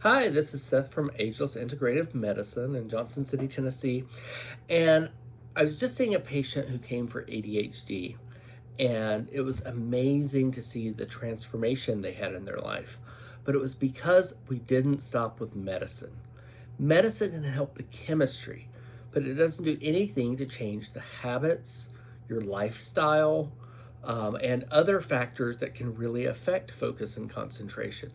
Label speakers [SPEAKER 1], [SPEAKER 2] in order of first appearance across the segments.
[SPEAKER 1] Hi, this is Seth from Ageless Integrative Medicine in Johnson City, Tennessee. And I was just seeing a patient who came for ADHD, and it was amazing to see the transformation they had in their life. But it was because we didn't stop with medicine. Medicine can help the chemistry, but it doesn't do anything to change the habits, your lifestyle, and other factors that can really affect focus and concentration.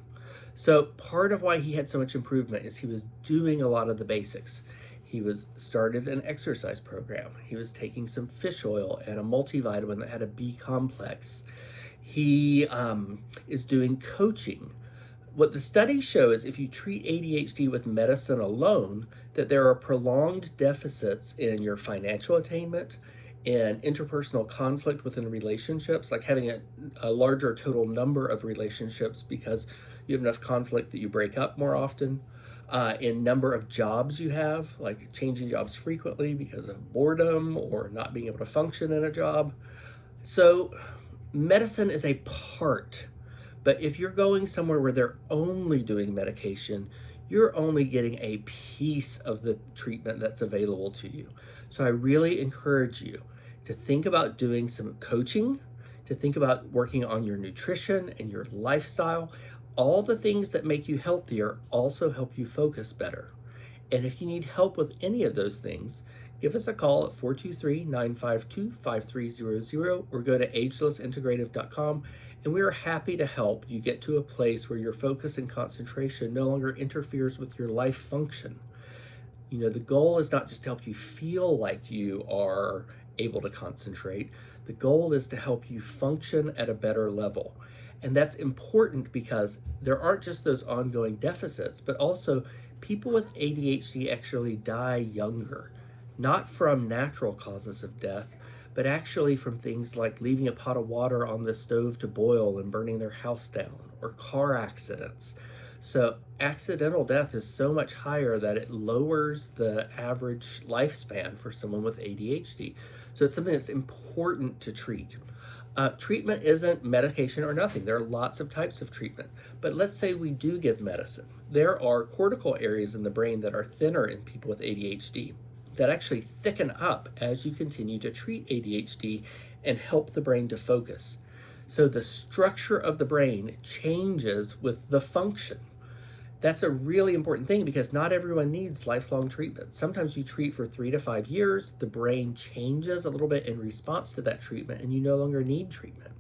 [SPEAKER 1] So part of why he had so much improvement is he was doing a lot of the basics. He was started an exercise program. He was taking some fish oil and a multivitamin that had a B complex. He is doing coaching. What the studies show is if you treat ADHD with medicine alone, that there are prolonged deficits in your financial attainment and interpersonal conflict within relationships, like having a larger total number of relationships because you have enough conflict that you break up more often, in number of jobs you have, like changing jobs frequently because of boredom or not being able to function in a job. So medicine is a part, but if you're going somewhere where they're only doing medication, you're only getting a piece of the treatment that's available to you. So I really encourage you to think about doing some coaching, to think about working on your nutrition and your lifestyle. All the things that make you healthier also help you focus better. And if you need help with any of those things, give us a call at 423-952-5300 or go to agelessintegrative.com, and we are happy to help you get to a place where your focus and concentration no longer interferes with your life function. You know, the goal is not just to help you feel like you are able to concentrate. The goal is to help you function at a better level. And that's important because there aren't just those ongoing deficits, but also people with ADHD actually die younger, not from natural causes of death, but actually from things like leaving a pot of water on the stove to boil and burning their house down, or car accidents. So accidental death is so much higher that it lowers the average lifespan for someone with ADHD. So it's something that's important to treat. Treatment isn't medication or nothing. There are lots of types of treatment. But let's say we do give medicine. There are cortical areas in the brain that are thinner in people with ADHD that actually thicken up as you continue to treat ADHD and help the brain to focus. So the structure of the brain changes with the function. That's a really important thing because not everyone needs lifelong treatment. Sometimes you treat for 3 to 5 years, the brain changes a little bit in response to that treatment, and you no longer need treatment.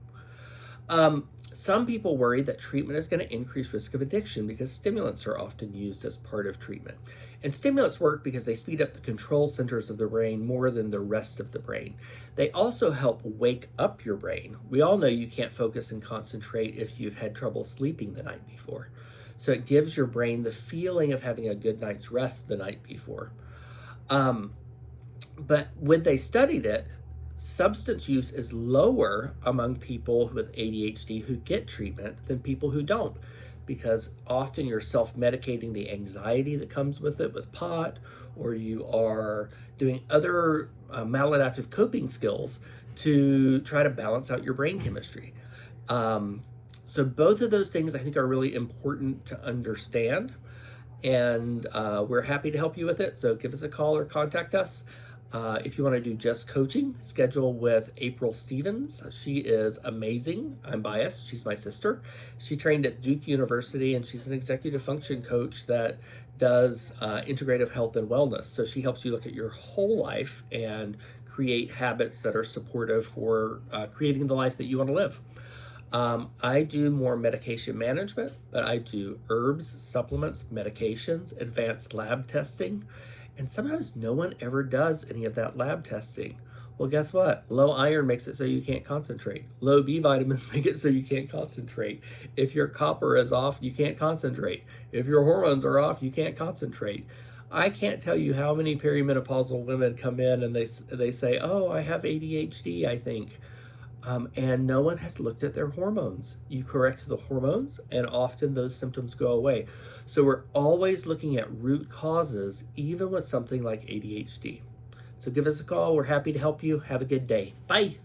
[SPEAKER 1] Some people worry that treatment is going to increase risk of addiction because stimulants are often used as part of treatment. And stimulants work because they speed up the control centers of the brain more than the rest of the brain. They also help wake up your brain. We all know you can't focus and concentrate if you've had trouble sleeping the night before. So it gives your brain the feeling of having a good night's rest the night before. But when they studied it, substance use is lower among people with ADHD who get treatment than people who don't, because often you're self-medicating the anxiety that comes with it with pot, or you are doing other maladaptive coping skills to try to balance out your brain chemistry. So both of those things I think are really important to understand, and we're happy to help you with it. So give us a call or contact us. If you want to do just coaching, schedule with April Stevens. She is amazing. I'm biased. She's my sister. She trained at Duke University, and she's an executive function coach that does integrative health and wellness. So she helps you look at your whole life and create habits that are supportive for creating the life that you want to live. I do more medication management, but I do herbs, supplements, medications, advanced lab testing, and sometimes no one ever does any of that lab testing. Well, guess what? Low iron makes it so you can't concentrate. Low B vitamins make it so you can't concentrate. If your copper is off, you can't concentrate. If your hormones are off, you can't concentrate. I can't tell you how many perimenopausal women come in and they say, "Oh, I have ADHD, I think." And no one has looked at their hormones. You correct the hormones, and often those symptoms go away. So we're always looking at root causes, even with something like ADHD. So give us a call. We're happy to help you. Have a good day. Bye.